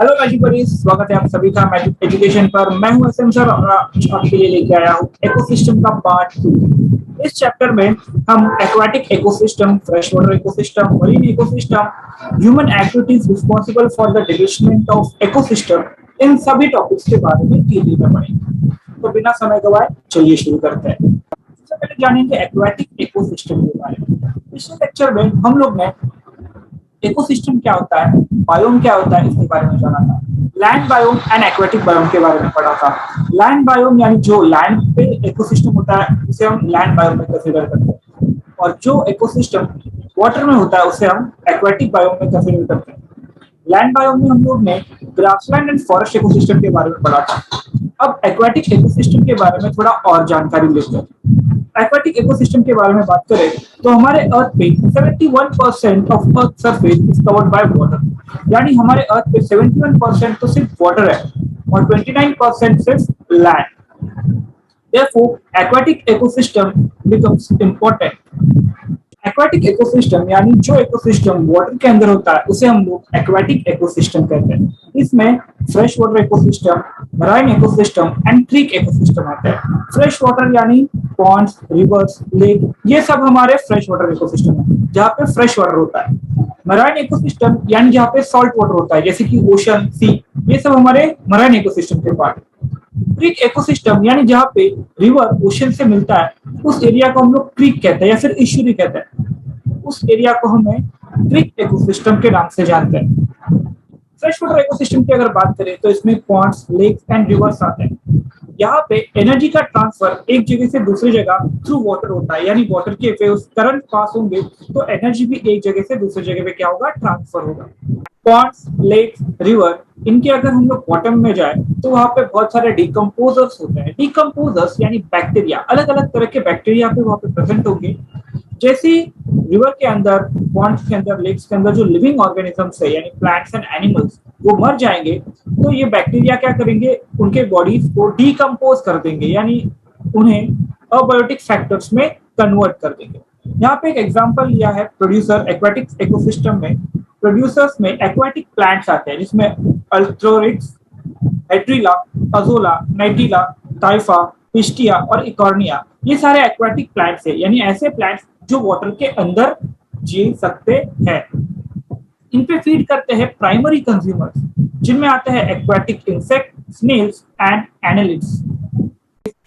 Hello magic buddies, स्वागत है आप सभी का मैजिक एजुकेशन पर। मैं हूं एसएम सर और आज आपके लिए लेके आया हूं इकोसिस्टम का पार्ट 2। इस चैप्टर में हम aquatic ecosystem, fresh water ecosystem, marine ecosystem, human activities responsible for the development of ecosystem, इन सभी टॉपिक्स के बारे में डिटेल में पढ़ेंगे। तो बिना समय गवाए चलिए शुरू करते हैं। सबसे पहले जानेंगे एक्वाटिक इकोसिस्टम के बारे में। पिछले लेक्चर में हम लोग ने इकोसिस्टम क्या होता है, बायोम क्या होता है, इसके बारे में जाना था। Land biome and aquatic biome के बारे में पढ़ा था। लैंड बायोम यानी जो लैंड पे इकोसिस्टम होता है उसे हम लैंड बायोम में कंसीडर करते हैं, और जो इकोसिस्टम वाटर में होता है उसे हम एक्वेटिक बायोम में कंसीडर करते हैं। लैंड बायोम में हम लोग ने ग्रासलैंड एंड फॉरेस्ट इकोसिस्टम के बारे में पढ़ा था। अब एक्वेटिक इकोसिस्टम के बारे में थोड़ा और जानकारी लेते हैं। एक्वाटिक इकोसिस्टम के बारे में बात करें तो हमारे अर्थ पे 71% of earth surface is covered by water, यानी हमारे अर्थ पे 71% तो सिर्फ वाटर है और 29% सिर्फ land. Therefore, aquatic ecosystem becomes important. Aquatic ecosystem यानी जो इकोसिस्टम वाटर के अंदर होता है उसे हम लोग एक्वाटिक इकोसिस्टम कहते हैं। इसमें fresh water ecosystem, marine ecosystem and creek ecosystem आते हैं। फ्रेश वाटर यानी पॉन्ड्स, रिवर्स, लेक, ये सब हमारे फ्रेश वाटर इकोसिस्टम है जहाँ पे फ्रेश वाटर होता है। मराइन इकोसिस्टम यानी जहाँ पे सॉल्ट वाटर होता है, जैसे कि ओशन, सी, ये सब हमारे मराइन इकोसिस्टम के पार्ट। क्रीक इकोसिस्टम यानी जहाँ पे रिवर ओशन से मिलता है उस एरिया को हम लोग क्रीक कहते हैं या फिर इश्यूरी कहते हैं। उस एरिया को हमें क्रीक इकोसिस्टम के नाम से जानते हैं। फ्रेश वाटर इकोसिस्टम की अगर बात करें तो इसमें पॉन्ड्स, लेक्स एंड रिवर्स आते हैं। यहाँ पे एनर्जी का ट्रांसफर एक जगह से दूसरी जगह थ्रू वाटर होता है, यानी वाटर के वेव्स करंट पास होंगे तो एनर्जी भी एक जगह से दूसरी जगह पे क्या होगा, ट्रांसफर होगा। पॉन्ड्स, लेक्स, रिवर, इनके अगर हम लोग बॉटम में जाए तो वहां पे बहुत सारे डिकम्पोजर्स होते हैं। डिकम्पोजर्स यानी बैक्टीरिया, अलग अलग तरह के बैक्टीरिया पे वहां पे प्रेजेंट होंगे। जैसे रिवर के अंदर, पॉन्ड्स के अंदर, लेक्स के अंदर जो लिविंग ऑर्गेनिजम्स है यानी प्लांट्स एंड एनिमल्स वो मर जाएंगे तो ये बैक्टीरिया क्या करेंगे, उनके बॉडीज को डिकम्पोज कर देंगे, यानी उन्हें अबायोटिक फैक्टर्स में कन्वर्ट कर देंगे। यहाँ पे एक एग्जांपल लिया है प्रोड्यूसर एक्वाटिक इकोसिस्टम में। प्रोड्यूसर्स में एक्वाटिक प्लांट्स आते हैं जिसमें अल्ट्रोरिक्स, एड्रिला, अजोला, नाइटिला, टाइफा, पिस्टिया और इकॉर्निया, ये सारे एक्वाटिक प्लांट्स हैं, यानी ऐसे प्लांट्स जो वाटर के अंदर जी सकते हैं। इन पे फीड करते हैं प्राइमरी कंज्यूमर्स जिनमें आते हैं aquatic insect, snails and annelids.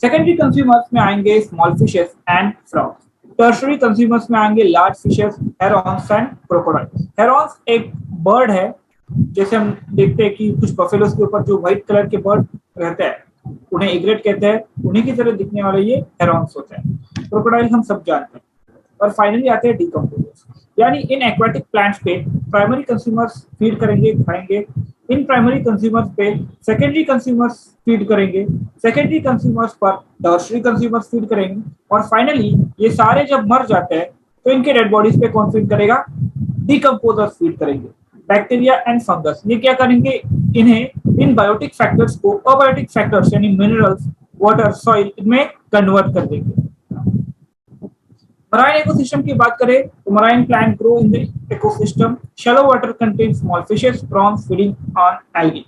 Secondary consumers में आएंगे small fishes and frogs. Tertiary consumers में आएंगे large fishes, herons and crocodiles. Herons एक बर्ड है, जैसे हम देखते हैं कि कुछ बफेलोस के ऊपर जो व्हाइट कलर के बर्ड रहते हैं उन्हें इग्रेट कहते हैं, उन्हीं की तरह दिखने वाले ये हेरॉन्स होते हैं। क्रोकोडाइल हम सब जानते हैं। और फाइनली आते हैं डिकम्पोजर्स, यानी इन एक्वाटिक प्लांट्स पे प्राइमरी कंज्यूमर्स फीड करेंगे, खाएंगे। इन प्राइमरी कंज्यूमर्स पे सेकेंडरी कंज्यूमर्स फीड करेंगे, सेकेंडरी कंज्यूमर्स पर टर्शरी कंज्यूमर्स फीड करेंगे, और फाइनली ये सारे जब मर जाते हैं तो इनके डेड बॉडीज पे कौन फीड करेगा, डिकम्पोजर्स फीड करेंगे। बैक्टीरिया एंड फंगस ये क्या करेंगे, इन्हें इन बायोटिक फैक्टर्स को अबायोटिक फैक्टर्स यानी मिनरल्स, वाटर, सॉइल में कन्वर्ट कर देंगे। मराइन इकोसिस्टम की बात करें तो marine plant grow in the ecosystem. Shallow water contain small fishes, prawns feeding on algae.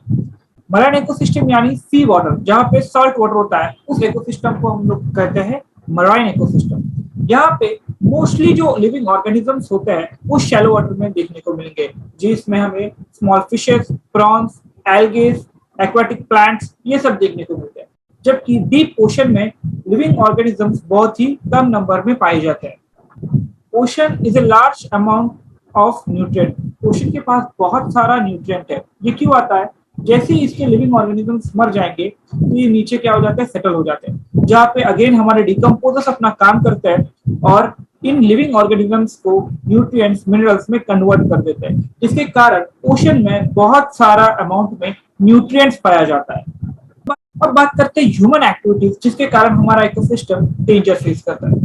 Marine ecosystem यानी सी वाटर, जहाँ पे सॉल्ट वाटर होता है, उस इकोसिस्टम को हम लोग कहते हैं मराइन इकोसिस्टम। यहाँ पे मोस्टली जो लिविंग ऑर्गेनिजम्स होते हैं वो शैलो वाटर में देखने को मिलेंगे, जिसमें हमें small fishes, prawns, algaes, aquatic plants ये सब देखने को मिलते हैं। जबकि डीप ओशन में लिविंग ऑर्गेनिजम्स बहुत ही कम नंबर में पाए जाते हैं। Ocean is a large amount of nutrient. Ocean के पास बहुत सारा न्यूट्रिएंट है। ये क्यों आता है, जैसे ही इसके लिविंग ऑर्गेनिजम्स मर जाएंगे तो ये नीचे क्या हो जाते हैं, सेटल हो जाते हैं, जहाँ पे अगेन हमारे डिकम्पोजर्स अपना काम करते हैं और इन लिविंग ऑर्गेनिजम्स को न्यूट्रिएंट्स, मिनरल्स में कन्वर्ट कर देते हैं। इसके कारण ओशन में बहुत सारा अमाउंट में न्यूट्रिएंट्स पाया जाता है। अब बात करते हैं ह्यूमन एक्टिविटीज जिसके कारण हमारा इकोसिस्टम डेंजर फेस करता है।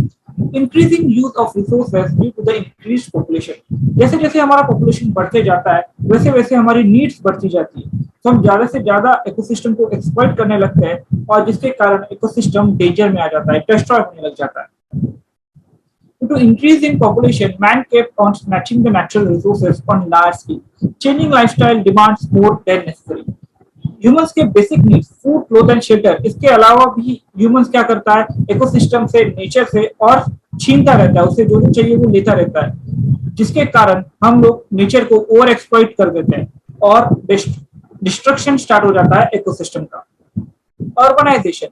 Increasing use of resources due to the increased population. जैसे जैसे हमारा पॉपुलेशन बढ़ते जाता है वैसे वैसे हमारी नीड्स बढ़ती जाती है, तो हम ज्यादा से ज्यादा इकोसिस्टम को एक्सप्लॉइट करने लगते हैं और जिसके कारण इकोसिस्टम डेंजर में आ जाता है, डिस्ट्रॉय होने लग जाता है। Due to increase in population, man kept on snatching the natural resources on large scale. Changing lifestyle demands more than necessary. Humans के basic needs food cloth and shelter, इसके अलावा भी ह्यूमंस क्या करता है, इकोसिस्टम से, नेचर से और छीनता रहता है, उसे जो भी चाहिए वो लेता रहता है, जिसके कारण हम लोग नेचर को ओवर एक्सप्लॉइट कर देते हैं और डिस्ट्रक्शन स्टार्ट हो जाता है इकोसिस्टम का। Urbanization.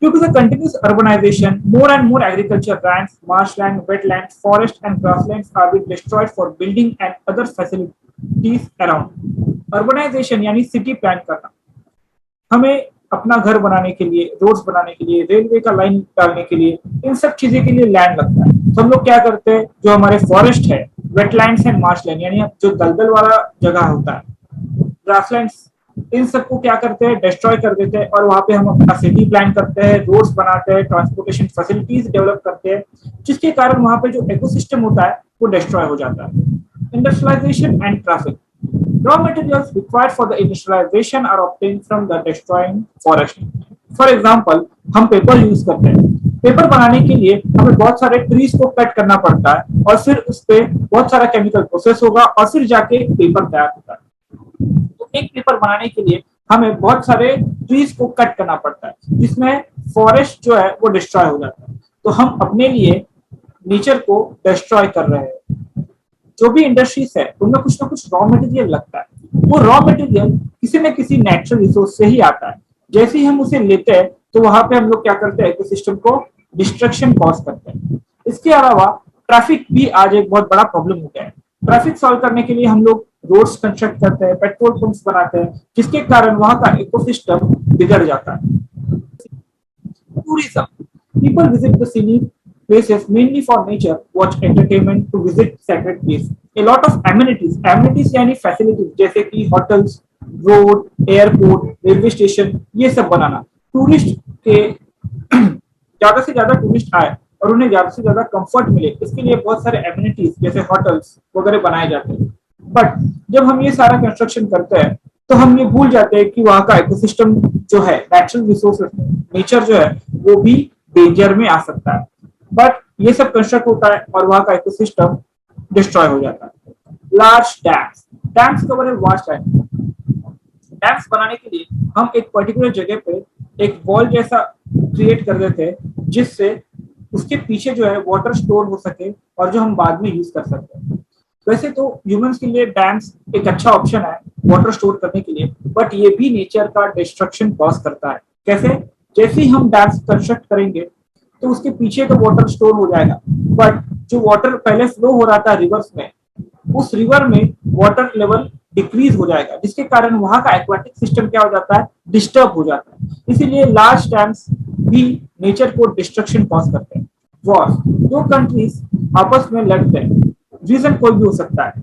Due to the continuous urbanization, more and more agriculture lands, marshland, wetlands, forests, and grasslands are being destroyed for building and other facilities around. Urbanization यानी city plan करना। हमें अपना घर बनाने के लिए, रोड्स बनाने के लिए, रेलवे का लाइन डालने के लिए, इन सब चीजें के लिए लैंड लगता है। तो हम लोग क्या करते हैं, जो हमारे फॉरेस्ट है, वेटलैंड्स एंड मार्शलैंड यानी जो दलदल वाला जगह होता है, ग्रासलैंड्स, इन सबको क्या करते हैं, डिस्ट्रॉय कर देते हैं और वहां पे हम अपना सिटी प्लान करते हैं, रोड्स बनाते हैं, ट्रांसपोर्टेशन फैसिलिटीज डेवलप करते हैं, जिसके कारण वहां पे जो इकोसिस्टम होता है वो डिस्ट्रॉय हो जाता है। Industrialisation and traffic. Raw materials required for the industrialization are obtained from the destroying forest. For example, हम पेपर यूज करते हैं। पेपर बनाने के लिए हमें बहुत सारे ट्रीज को कट करना पड़ता है और फिर उस पे बहुत सारा केमिकल प्रोसेस होगा और फिर जाके पेपर तैयार होता है। तो एक पेपर बनाने के लिए हमें बहुत सारे ट्रीज को कट करना पड़ता है, जिसमें फॉरेस्ट जो है वो डिस्ट्रॉय हो जाता है। तो हम अपने लिए नेचर को डिस्ट्रॉय कर रहे हैं। जो भी इंडस्ट्रीज है उनमें कुछ ना कुछ रॉ मटेरियल लगता है, वो रॉ मटेरियल किसी न किसी नेचुरल रिसोर्स से ही आता है। जैसे ही हम उसे लेते हैं तो वहां पे हम लोग क्या करते हैं, इकोसिस्टम को डिस्ट्रक्शन कॉज करते हैं। इसके अलावा ट्रैफिक भी आज एक बहुत बड़ा प्रॉब्लम हो गया है। ट्रैफिक सॉल्व करने के लिए हम लोग रोड्स कंस्ट्रक्ट करते हैं, पेट्रोल पंप्स बनाते हैं, जिसके कारण वहां का इकोसिस्टम बिगड़ जाता है। Tourism, people visit the scenic places mainly for nature, watch entertainment, to visit sacred place. A lot of amenities, amenities यानी facilities जैसे कि hotels, road, airport, railway station, ये सब बनाना। टूरिस्ट के ज्यादा से ज्यादा टूरिस्ट आए और उन्हें ज्यादा से ज्यादा कंफर्ट मिले, इसके लिए बहुत सारे एमिनिटीज जैसे होटल्स वगैरह बनाए जाते हैं। बट जब हम ये सारा कंस्ट्रक्शन करते हैं तो हम ये भूल जाते हैं कि वहाँ का इकोसिस्टम जो है, नेचुरल रिसोर्सेज, नेचर जो है वो भी डेंजर में आ सकता है। बट ये सब कंस्ट्रक्ट होता है और वहाँ का इकोसिस्टम डिस्ट्रॉय हो जाता है। लार्ज डैम्स, डैम्स कवर है वास्ट एरिया। डैम्स बनाने के लिए हम एक पर्टिकुलर जगह पे एक वॉल जैसा क्रिएट कर देते हैं, जिससे उसके पीछे जो है वाटर स्टोर हो सके और जो हम बाद में यूज कर सकते हैं। वैसे तो ह्यूमंस के लिए डैम्स एक अच्छा ऑप्शन है वाटर स्टोर करने के लिए, बट ये भी नेचर का डिस्ट्रक्शन कॉज करता है। कैसे? जैसे ही हम डैम्स कंस्ट्रक्ट करेंगे तो उसके पीछे तो वाटर स्टोर हो जाएगा, बट जो वाटर पहले फ्लो हो रहा था रिवर्स में, उस रिवर में वाटर लेवल डिक्रीज हो जाएगा, जिसके कारण वहां का एक्वाटिक सिस्टम क्या हो जाता है, डिस्टर्ब हो जाता है। इसीलिए लार्ज डैम्स भी नेचर को डिस्ट्रक्शन कॉज करते हैं। वॉर्स, दो कंट्रीज आपस में लड़ते हैं, रीजन कोई भी हो सकता है,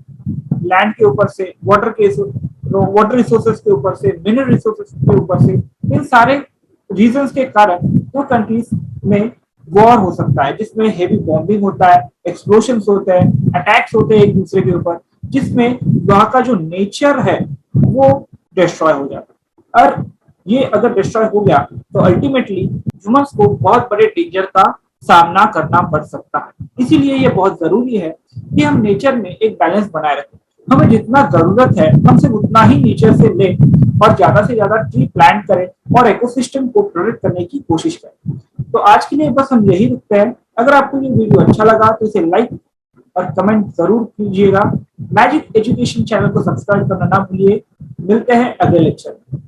लैंड के ऊपर से, वाटर रिसोर्सेज के ऊपर से, मिनरल रिसोर्सेज के ऊपर से, इन सारे रीजंस के कारण दो कंट्रीज में वॉर हो सकता है, जिसमें हेवी बॉम्बिंग होता है, एक्सप्लोशंस होते हैं, अटैक्स होते हैं एक दूसरे के ऊपर, जिसमें वहां का जो नेचर है वो डिस्ट्रॉय हो जाता है। और ये अगर डिस्ट्रॉय हो गया तो अल्टीमेटली ह्यूमंस को बहुत बड़े डेंजर का सामना करना पड़ सकता है। इसीलिए ये बहुत जरूरी है कि हम नेचर में एक बैलेंस बनाए रखें। हमें जितना जरूरत है हम सिर्फ उतना ही नेचर से लें और ज्यादा से ज्यादा ट्री प्लांट करें और इकोसिस्टम को प्रोटेक्ट करने की कोशिश करें। तो आज के लिए बस हम यही रुकते हैं। अगर आपको ये वीडियो अच्छा लगा तो इसे लाइक और कमेंट जरूर कीजिएगा। मैजिक एजुकेशन चैनल को सब्सक्राइब करना ना भूलिए। मिलते हैं अगले लेक्चर में।